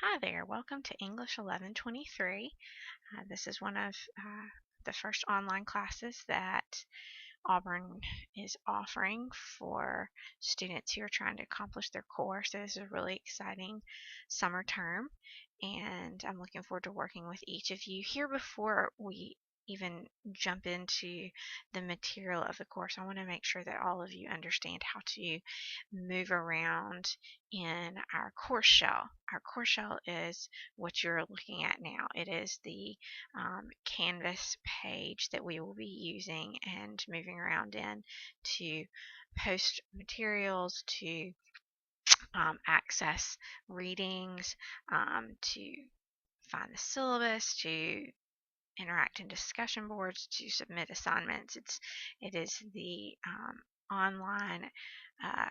Hi there, welcome to English 1123. This is one of the first online classes that Auburn is offering for students who are trying to accomplish their course. So this is a really exciting summer term, and I'm looking forward to working with each of you. Here, before we even jump into the material of the course, I want to make sure that all of you understand how to move around in our course shell. Our course shell is what you're looking at now. It is the Canvas page that we will be using and moving around in to post materials, to access readings, to find the syllabus, to interact in discussion boards, to submit assignments. It is the online uh,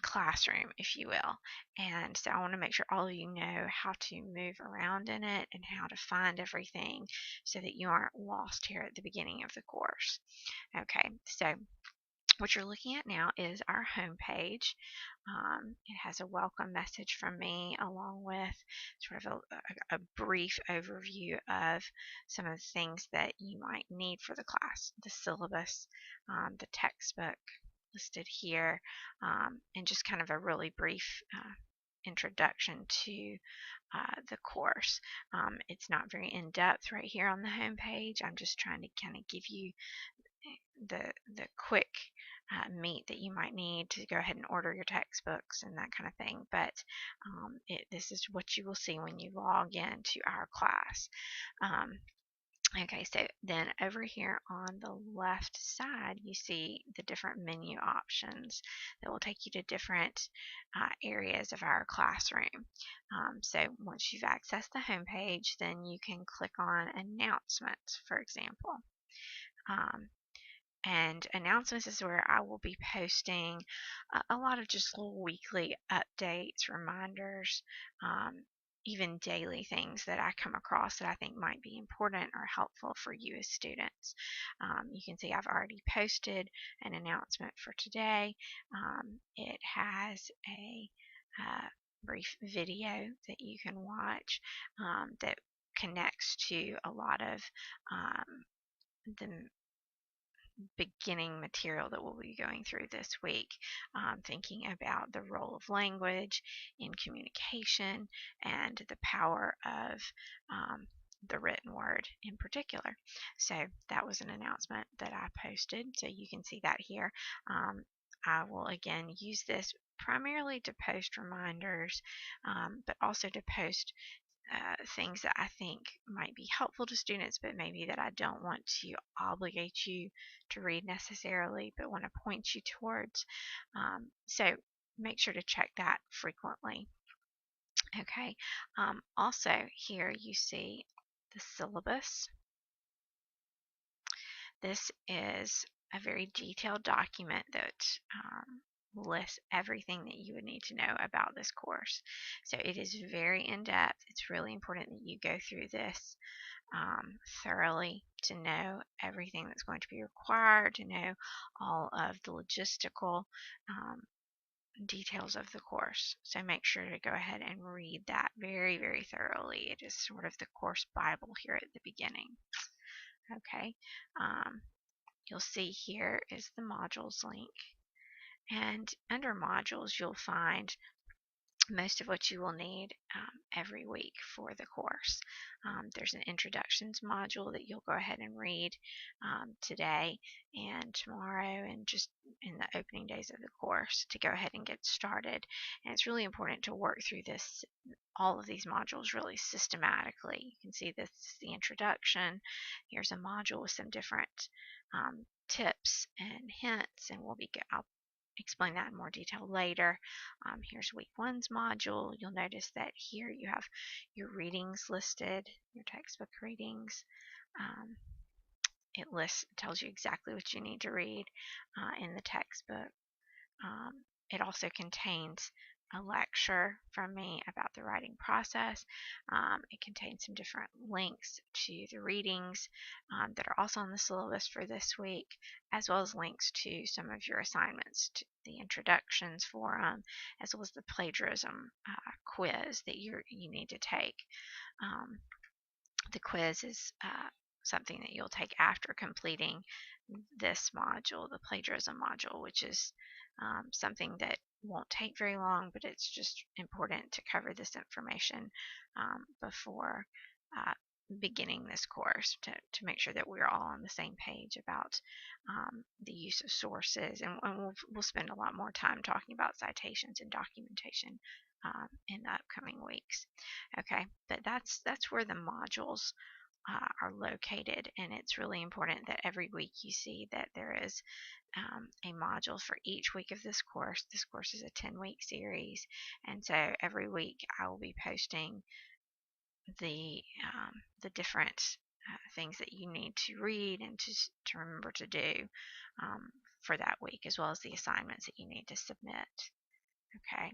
classroom, if you will. And so I want to make sure all of you know how to move around in it and how to find everything so that you aren't lost here at the beginning of the course. Okay, so what you're looking at now is our home page. It has a welcome message from me along with sort of a brief overview of some of the things that you might need for the class, the syllabus, the textbook listed here, and just kind of a really brief introduction to the course. It's not very in-depth right here on the home page. I'm just trying to kind of give you the quick meat that you might need to go ahead and order your textbooks and that kind of thing. But this is what you will see when you log in to our class. Okay, so then over here on the left side, you see the different menu options that will take you to different areas of our classroom. So once you've accessed the home page, then you can click on announcements, for example. And announcements is where I will be posting a lot of just little weekly updates, reminders, even daily things that I come across that I think might be important or helpful for you as students. You can see I've already posted an announcement for today. It has a brief video that you can watch that connects to a lot of the beginning material that we'll be going through this week, thinking about the role of language in communication and the power of the written word in particular. So that was an announcement that I posted, so you can see that here. I will again use this primarily to post reminders, but also to post things that I think might be helpful to students, but maybe that I don't want to obligate you to read necessarily, but want to point you towards. So make sure to check that frequently. Okay. Also, here you see the syllabus. This is a very detailed document that lists everything that you would need to know about this course. So it is very in-depth. It's really important that you go through this thoroughly to know everything that's going to be required, to know all of the logistical details of the course. So make sure to go ahead and read that very, very thoroughly. It is sort of the course Bible here at the beginning. Okay. You'll see here is the modules link. And under modules, you'll find most of what you will need every week for the course. There's an introductions module that you'll go ahead and read today and tomorrow and just in the opening days of the course to go ahead and get started. And it's really important to work through all of these modules really systematically. You can see this is the introduction. Here's a module with some different tips and hints, and I'll explain that in more detail later. Here's week one's module. You'll notice that here you have your readings listed, your textbook readings. It tells you exactly what you need to read in the textbook. It also contains a lecture from me about the writing process. It contains some different links to the readings that are also on the syllabus for this week, as well as links to some of your assignments the introductions forum, as well as the plagiarism quiz that you need to take. The quiz is something that you'll take after completing this module, the plagiarism module, which is something that won't take very long, but it's just important to cover this information before beginning this course to make sure that we're all on the same page about the use of sources, and we'll spend a lot more time talking about citations and documentation in the upcoming weeks. Okay, but that's where the modules are located, and it's really important that every week you see that there is a module for each week of this course. This course is a 10-week series, and so every week I will be posting the different things that you need to read and to remember to do for that week, as well as the assignments that you need to submit. Okay.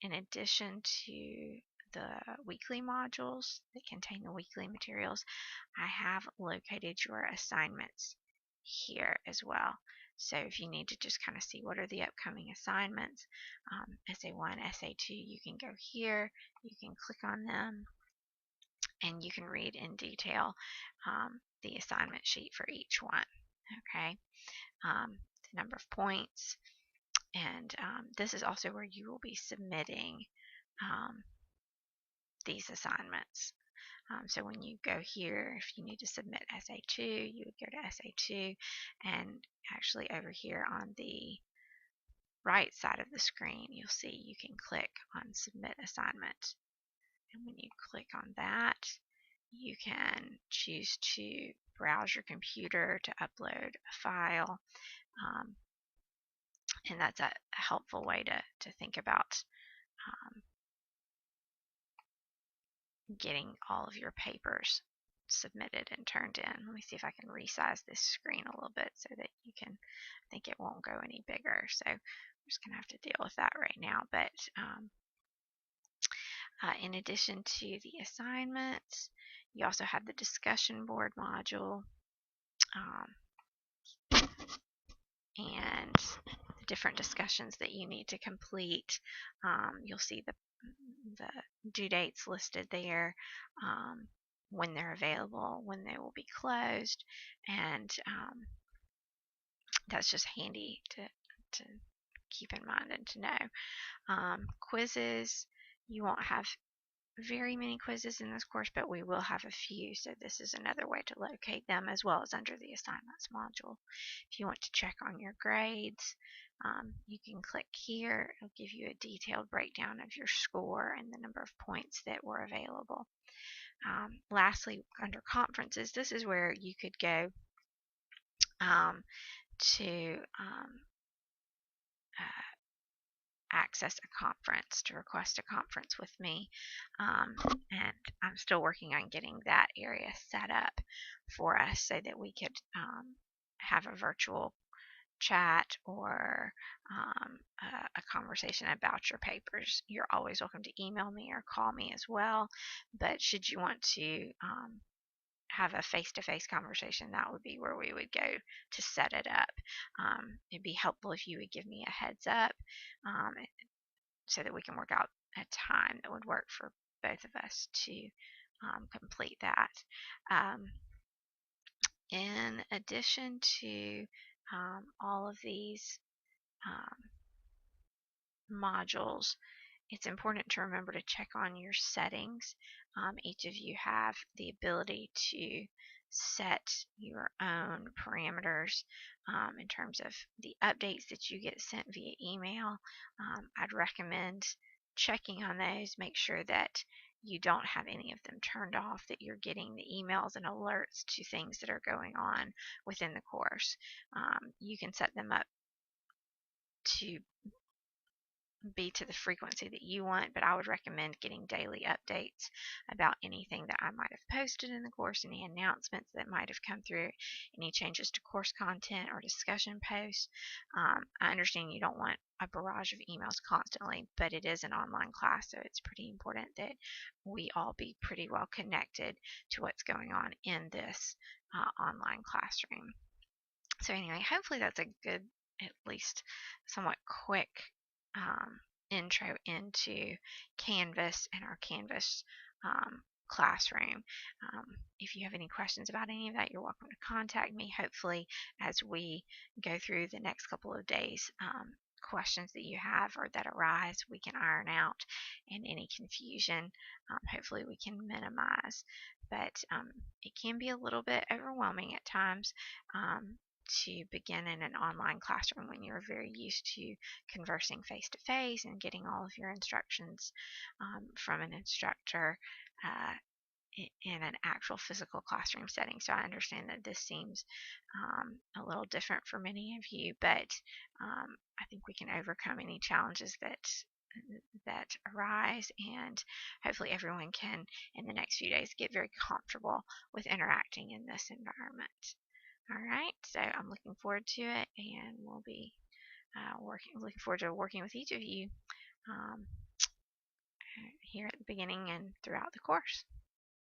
In addition to the weekly modules that contain the weekly materials, I have located your assignments here as well. So if you need to just kind of see what are the upcoming assignments, SA1, SA2, you can go here, you can click on them, and you can read in detail the assignment sheet for each one. Okay, the number of points, and this is also where you will be submitting these assignments. So when you go here, if you need to submit SA2, you would go to SA2, and actually over here on the right side of the screen, you'll see you can click on Submit Assignment. And when you click on that, you can choose to browse your computer to upload a file, and that's a helpful way to think about getting all of your papers submitted and turned in. Let me see if I can resize this screen a little bit so that you can think it won't go any bigger. So we're just going to have to deal with that right now. But in addition to the assignments, you also have the discussion board module and the different discussions that you need to complete. You'll see the due dates listed there, when they're available, when they will be closed, and that's just handy to keep in mind and to know. Quizzes, you won't have very many quizzes in this course, but we will have a few, so this is another way to locate them, as well as under the assignments module. If you want to check on your grades, you can click here. It'll give you a detailed breakdown of your score and the number of points that were available. Lastly, under conferences, this is where you could go to access a conference, to request a conference with me, and I'm still working on getting that area set up for us so that we could have a virtual chat or a conversation about your papers. You're always welcome to email me or call me as well, but should you want to have a face-to-face conversation, that would be where we would go to set it up. It'd be helpful if you would give me a heads up so that we can work out a time that would work for both of us to complete that. In addition to all of these modules, it's important to remember to check on your settings. Each of you have the ability to set your own parameters in terms of the updates that you get sent via email. I'd recommend checking on those. Make sure that you don't have any of them turned off, that you're getting the emails and alerts to things that are going on within the course. You can set them up to be to the frequency that you want, but I would recommend getting daily updates about anything that I might have posted in the course, any announcements that might have come through, any changes to course content or discussion posts. I understand you don't want a barrage of emails constantly, but it is an online class, so it's pretty important that we all be pretty well connected to what's going on in this online classroom. So anyway, hopefully that's a good at least somewhat quick intro into Canvas and our Canvas classroom. If you have any questions about any of that, you're welcome to contact me. Hopefully, as we go through the next couple of days, questions that you have or that arise, we can iron out, and any confusion, hopefully, we can minimize. But it can be a little bit overwhelming at times. To begin in an online classroom when you're very used to conversing face to face and getting all of your instructions from an instructor in an actual physical classroom setting. So I understand that this seems a little different for many of you, but I think we can overcome any challenges that arise, and hopefully everyone can in the next few days get very comfortable with interacting in this environment. All right, so I'm looking forward to it, and we'll be looking forward to working with each of you um, here at the beginning and throughout the course.